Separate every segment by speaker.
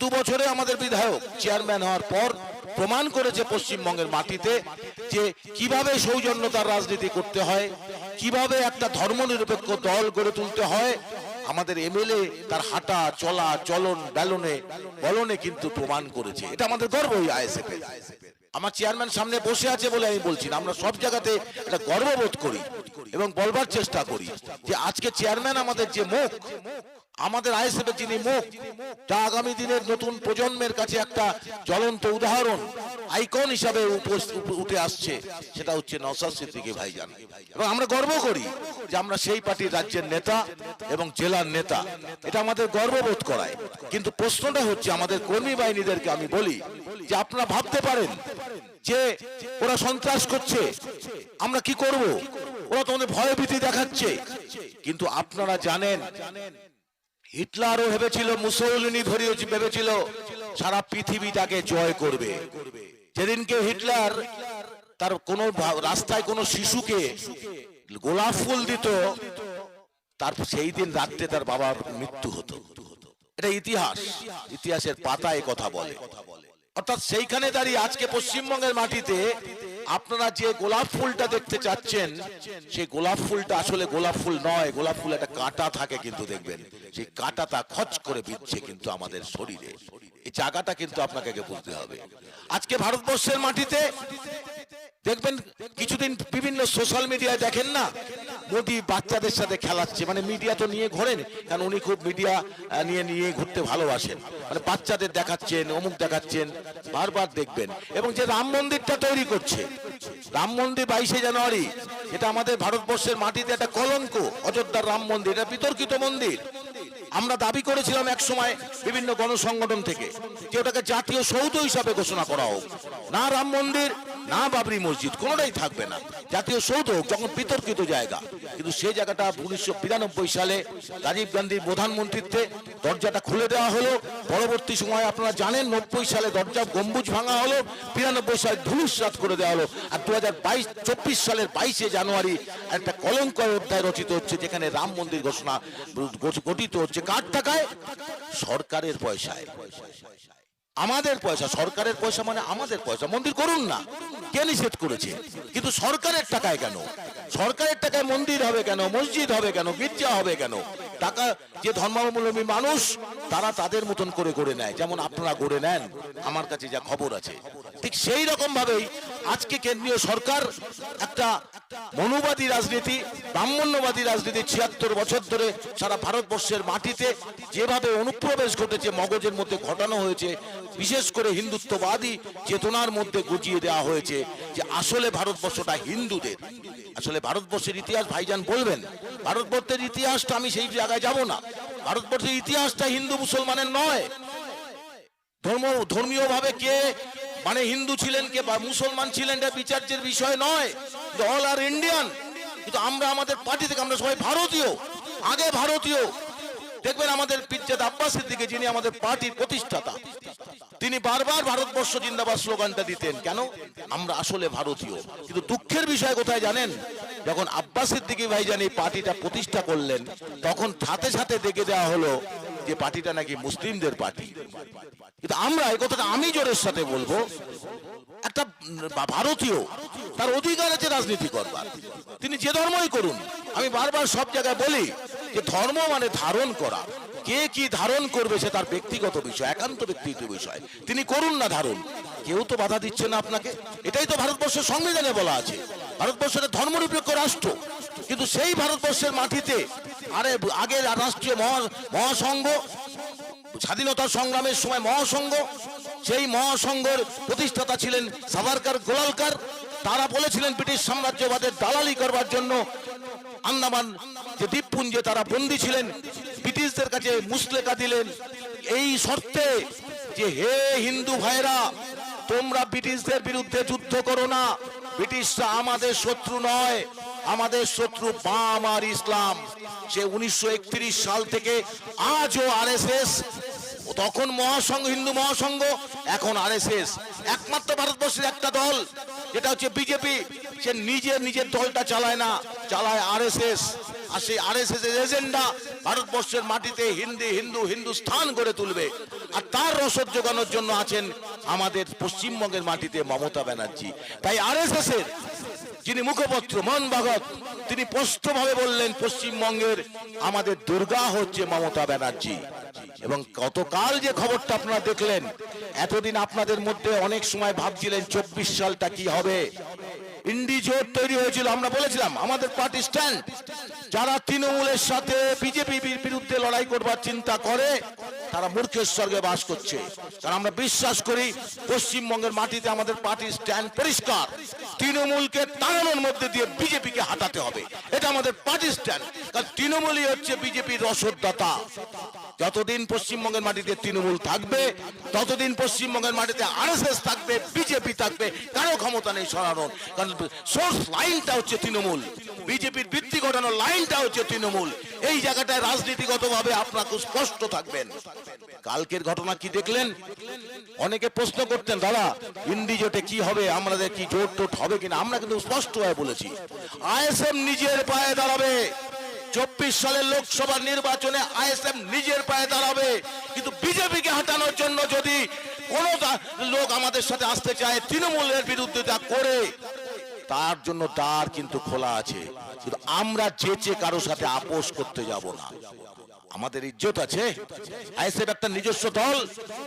Speaker 1: 2 বছরে আমাদের বিধায়ক চেয়ারম্যান হওয়ার পর প্রমাণ করেছে পশ্চিমবঙ্গের মাটিতে যে কিভাবে সৌজন্যতার রাজনীতি করতে হয়, কিভাবে একটা ধর্মনিরপেক্ষ দল গড়ে তুলতে হয়। আমাদের এমএলএ তার হাঁটা চলা চলন বলনে কিন্তু প্রমাণ করেছে। এটা আমাদের গর্ব। এই আইএসএফ আমার চেয়ারম্যান সামনে বসে আছে বলে আমি বলছি না, আমরা সব জায়গাতে এটা গর্ববোধ করি এবং বলবার চেষ্টা করি যে আজকে চেয়ারম্যান আমাদের যে মুখ, আমাদের আইএসএফ এর যিনি মুখ, যা আগামী দিনের নতুন প্রজন্মের কাছে একটা জ্বলন্ত উদাহরণ আইকন হিসাবে উঠে আসছে, সেটা হচ্ছে নওশাদ সিদ্দিকী ভাইজান। এবং আমরা গর্ব করি যে আমরা সেই পার্টির রাজ্যের নেতা এবং জেলার নেতা, এটা আমাদের গর্ববোধ করায়। কিন্তু প্রশ্নটা হচ্ছে আমাদের কর্মী বাহিনীদেরকে আমি বলি যে আপনারা ভাবতে পারেন যে ওরা সন্ত্রাস করছে, আমরা কি করব, ওরা তোমাদের ভয়ভীতি দেখাচ্ছে, কিন্তু আপনারা জানেন হিটলারও ভেবেছিল, মুসোলিনি ভেবেছিল সারা পৃথিবীটাকে জয় করবে। যেদিনকে হিটলার তার কোন রাস্তায় কোন শিশুকে গোলাপ ফুল দিত, তার সেই দিন রাত্রে তার বাবার মৃত্যু হতো। এটা ইতিহাসের পাতায় কথা বলে। অর্থাৎ সেইখানে দাঁড়িয়ে আজকে পশ্চিমবঙ্গের মাটিতে আপনারা যে গোলাপ ফুলটা দেখতে চাচ্ছেন, সেই গোলাপ ফুলটা আসলে গোলাপ ফুল নয়। গোলাপ ফুল একটা কাঁটা থাকে, কিন্তু দেখবেন সেই কাঁটাটা খচ করে বিচ্ছে কিন্তু আমাদের শরীরে। এই জায়গাটা কিন্তু আপনাকে বুঝতে হবে। আজকে ভারতবর্ষের মাটিতে দেখবেন কিছুদিন বিভিন্ন সোশ্যাল মিডিয়ায় দেখেন না, মোদি বাচ্চাদের সাথে খেলাচ্ছে। মানে মিডিয়া তো নিয়ে ঘোরেন, কারণ উনি খুব মিডিয়া নিয়ে ঘুরতে ভালোবাসেন। মানে বাচ্চাদের দেখাচ্ছেন, অমুক দেখাচ্ছেন, বারবার দেখবেন। এবং যে রাম মন্দিরটা তৈরি করছে, রাম মন্দির 22শে জানুয়ারি, এটা আমাদের ভারতবর্ষের মাটিতে একটা কলঙ্ক। অযোধ্যার রাম মন্দির এটা বিতর্কিত মন্দির। আমরা দাবি করেছিলাম এক সময় বিভিন্ন গণসংগঠন থেকে যে ওটাকে জাতীয় সৌধ হিসাবে ঘোষণা করা হোক। না রাম মন্দির, না বাবরি মসজিদ, কোনোটাই থাকবে না, জাতীয় সৌধ হোক, যখন বিতর্কিত জায়গা। কিন্তু সেই জায়গাটা 1992 সালে রাজীব গান্ধীর প্রধানমন্ত্রীত্বে দরজাটা খুলে দেওয়া হলো। পরবর্তী সময় আপনারা জানেন 90 সালে দরজা গম্বুজ ভাঙা হলো, 92 সালে ধূলিসাৎ করে দেওয়া হলো। আর 2024 সালের 22শে জানুয়ারি একটা কলঙ্কময় অধ্যায় রচিত হচ্ছে, যেখানে রাম মন্দির ঘোষণা গঠিত হচ্ছে। কার টাকায়? সরকারের পয়সায়। আমাদের পয়সা, সরকারের পয়সা মানে আমাদের পয়সা। মন্দির করুন না, কে নিষেধ করেছে? কিন্তু সরকারের টাকায় কেন? সরকারের টাকায় মন্দির হবে কেন, মসজিদ হবে কেন, গির্জা হবে কেন? টাকা যে ধর্মাবলম্বী মানুষ তারা তাদের মতন করে গড়ে নেয়, যেমন আপনারা গড়ে নেন, আমার কাছে যা খবর আছে। ঠিক সেই রকম ভাবেই আজকে কেন্দ্রীয় সরকার একটা মনুবাদী রাজনীতি, ব্রাহ্মণ্যবাদী রাজনীতি 76 বছর ধরে সারা ভারতবর্ষের মাটিতে যেভাবে অনুপ্রবেশ ঘটেছে, মগজের মধ্যে ঘটানো হয়েছে, বিশেষ করে হিন্দুত্ববাদী চেতনার মধ্যে গুজিয়ে দেওয়া হয়েছে যে আসলে ভারতবর্ষটা হিন্দুদের। আসলে ভারতবর্ষের ইতিহাস ভাইজান বলবেন, ভারতবর্ষের ইতিহাসটা আমি সেই জায়গায় যাব না। ভারতবর্ষের ইতিহাসটা হিন্দু মুসলমানের নয়। ধর্মীয় ভাবে কে মানে হিন্দু ছিলেন কে বা মুসলমান ছিলেন এটা বিচার্যের বিষয় নয়। অল আর ইন্ডিয়ান। কিন্তু আমরা আমাদের পার্টি থেকে আমরা সবাই ভারতীয়, আগে ভারতীয়। দেখবেন আমাদের পিরজাদা আব্বাস সিদ্দিকী, যিনি আমাদের পার্টির প্রতিষ্ঠাতা, তিনি বারবার ভারতবর্ষ জিন্দাবাদ স্লোগানটা দিতেন। কেন? আমরা আসলে ভারতীয়। কিন্তু দুঃখের বিষয় কোথায় জানেন? যখন আব্বাস সিদ্দিকী ভাইজান এই পার্টিটা প্রতিষ্ঠা করলেন, তখন সাথে সাথে দেখে দেওয়া হলো যে পার্টিটা নাকি মুসলিমদের পার্টি। কিন্তু আমরা এই কথাটা আমি জোরের সাথে বলবো, একটা ভারতীয় তার অধিকার আছে রাজনীতি করবার, তিনি যে ধর্মই করুন। আমি বারবার সব জায়গায় বলি যে ধর্ম মানে ধারণ করা। কে কি ধারণ করবে সে তার ব্যক্তিগত বিষয়, একান্ত ব্যক্তিগত বিষয়। তিনি করুন না ধারণ, কেউ তো বাধা দিচ্ছে না আপনাকে। এটাই তো ভারতবর্ষের সংবিধানে বলা আছে, ভারতবর্ষের ধর্মনিরপেক্ষ রাষ্ট্র। কিন্তু সেই ভারতবর্ষের মাটিতে আগে রাষ্ট্রীয় মহাসংঘ, স্বাধীনতা সংগ্রামের সময় মহাসংঘ, সেই মহাসংঘের প্রতিষ্ঠাতা ছিলেন সাভারকার, গোয়ালকার। তারা বলেছিলেন ব্রিটিশ সাম্রাজ্যবাদের দালালি করবার জন্য আন্দামান যে দ্বীপপুঞ্জে তারা বন্দী ছিলেন, ব্রিটিশদের কাছে মুসলেকা দিলেন এই শর্তে যে হে হিন্দু ভাইরা, তোমরা ব্রিটিশদের বিরুদ্ধে যুদ্ধ করো না, ব্রিটিশরা আমাদের শত্রু নয়, আমাদের শত্রু বাম আর ইসলাম। সে 1931 সাল থেকে আজও আরএসএস, তখন মহাসংঘ, হিন্দু মহাসংঘ, এখন আরএসএস। একমাত্র ভারতবর্ষের একটা দল যেটা হচ্ছে বিজেপি, সে নিজের দলটা চালায় না, চালায় আরএসএস। আর সেই আরএসএস এর এজেন্ডা ভারতবর্ষের মাটিতে হিন্দি হিন্দু হিন্দুস্তান গড়ে তুলবে, আর তার রসদ যোগানোর জন্য আছেন আমাদের পশ্চিমবঙ্গের মাটিতে মমতা ব্যানার্জি। তাই আরএসএস এর যিনি মুখপত্র মোহন ভাগবত, তিনি স্পষ্টভাবে বললেন পশ্চিমবঙ্গের আমাদের দুর্গা হচ্ছে মমতা ব্যানার্জি। এবং গতকাল যে খবরটা আপনারা দেখলেন, এতদিন আপনাদের মধ্যে অনেক সময় ভাবছিলেন 24 সালটা কি হবে। ইন্ডি জোট তৈরি হয়েছিল, আমরা বলেছিলাম আমাদের পার্টি স্ট্যান্ড, যারা তৃণমূলের সাথে বিজেপির বিরুদ্ধে লড়াই করবার চিন্তা করে তারা মূর্খের স্বর্গে বাস করছে। কারণ আমরা বিশ্বাস করি পশ্চিমবঙ্গের মাটিতে আমাদের পার্টির স্ট্যান্ড পরিষ্কার, তৃণমূলকে টাঙানোর মধ্যে দিয়ে বিজেপিকে হাঁটাতে হবে, এটা আমাদের পার্টির স্ট্যান্ড। কারণ তৃণমূলই হচ্ছে বিজেপির রসদদাতা। যতদিন পশ্চিমবঙ্গের মাটিতে তৃণমূল থাকবে ততদিন পশ্চিমবঙ্গের মাটিতে আরএসএস থাকবে, বিজেপি থাকবে, কারো ক্ষমতা নেই সরানোর। কারণ সোর্স লাইনটা হচ্ছে তৃণমূল, বিজেপির ভিত্তি ঘটানোর লাইনটা হচ্ছে তৃণমূল। এই জায়গাটায় রাজনীতিগতভাবে আপনারা খুব স্পষ্ট থাকবেন। কালকের ঘটনা কি দেখলেন? অনেকে প্রশ্ন করতেন, দাদা ইন্ডি জোটে কি হবে, আমাদের কি জোট টোট হবে কিনা। আমরা কিন্তু স্পষ্ট হয়ে বলেছি আইএসএম নিজের পায়ে দাঁড়াবে। 24 সালের লোকসভা নির্বাচনে আইএসএম নিজের পায়ে দাঁড়াবে। কিন্তু বিজেপিকে হাঁটানোর জন্য যদি কোন লোক আমাদের সাথে আসতে চায়, তৃণমূলের বিরুদ্ধে করে, তার জন্য দ্বার কিন্তু খোলা আছে। কিন্তু আমরা যেচে কারো সাথে আপোষ করতে যাব না। আমাদের ইজ্জত আছে, আইএসএফ একটা নিজস্ব দল,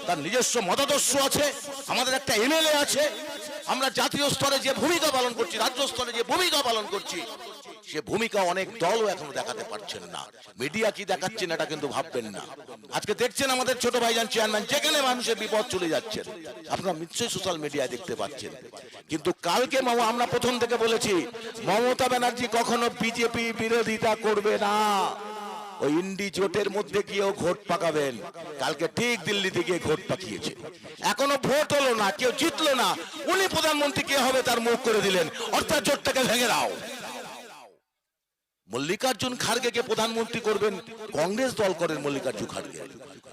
Speaker 1: তার নিজস্ব মতাদর্শ আছে, আমাদের একটা এমএলএ আছে। আমরা জাতীয় স্তরে যে ভূমিকা পালন করছি, রাজ্য স্তরে যে ভূমিকা পালন করছি, সে ভূমিকা অনেক দলও এখনো দেখাতে পারছেন না। মিডিয়া কি দেখাচ্ছেন এটা কিন্তু ভাববেন না। আজকে দেখছেন আমাদের ছোট ভাইজান চেয়ারম্যান যেখানে মানুষের বিপদ চলে যাচ্ছেন, আপনারা নিশ্চয়ই সোশ্যাল মিডিয়ায় দেখতে পাচ্ছেন। কিন্তু কালকে আমরা প্রথম থেকে বলেছি মমতা ব্যানার্জি কখনো বিজেপি বিরোধিতা করবে না। ওই ইন্ডি জোটের মধ্যে গিয়েও ভোট পাকাবেন। কালকে ঠিক দিল্লিতে গিয়ে ভোট পাকিয়েছে, এখনো ভোট হলো না, কেউ জিতলো না, উনি প্রধানমন্ত্রী কে হবে তার মুখ করে দিলেন, অর্থাৎ জোটটাকে ভেঙে দাও। মল্লিকার্জুন খাড়গেকে প্রধানমন্ত্রী করবেন কংগ্রেস দল করেন।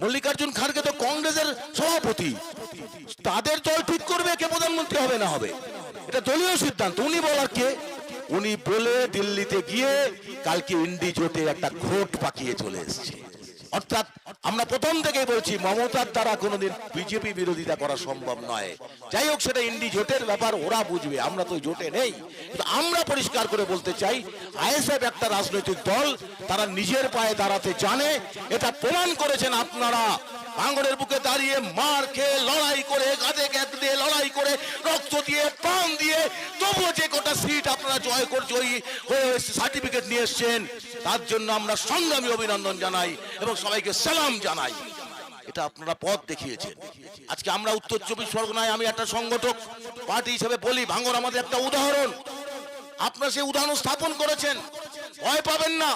Speaker 1: মল্লিকার্জুন খাড়গে তো কংগ্রেসের সভাপতি, তাদের দল ঠিক করবে কে প্রধানমন্ত্রী হবে না হবে, এটা দলীয় সিদ্ধান্ত। উনি বলার কে? উনি বলে দিল্লিতে গিয়ে কালকে ইন্ডি জোটে একটা ভোট পাকিয়ে চলে এসেছে। অর্থাৎ আমরা প্রথম থেকেই বলছি মমতার দ্বারা কোনোদিন বিজেপি বিরোধিতা করা সম্ভব নয়। যাই হোক, সেটা ইন্ডি জোটের ব্যাপার, ওরা বুঝবে, আমরা তো জোটে নেই। কিন্তু আমরা পরিষ্কার করে বলতে চাই আইএসএফ একটা রাজনৈতিক দল, তারা নিজের পায়ে দাঁড়াতে জানে। এটা প্রমাণ করেছেন আপনারা। ভাঙড়ের বুকে দাঁড়িয়ে মার খেয়ে লড়াই করে, কাঁধে কাঁধ দিয়ে লড়াই করে, রক্ত দিয়ে প্রাণ দিয়ে, তবুও যে কটা সিট আপনারা জয়ী হয়ে সার্টিফিকেট নিয়ে এসছেন, তার জন্য আমরা সংগ্রামী অভিনন্দন জানাই এবং সবাইকে সালাম জানাই। এটা আপনারা পথ দেখিয়েছেন। আজকে আমরা উত্তর 24 পরগনায়, আমি একটা সংগঠক পার্টি হিসেবে বলি, ভাঙড় আমাদের একটা উদাহরণ। আপনারা সেই উদাহরণ স্থাপন করেছেন, ভয় পাবেন না।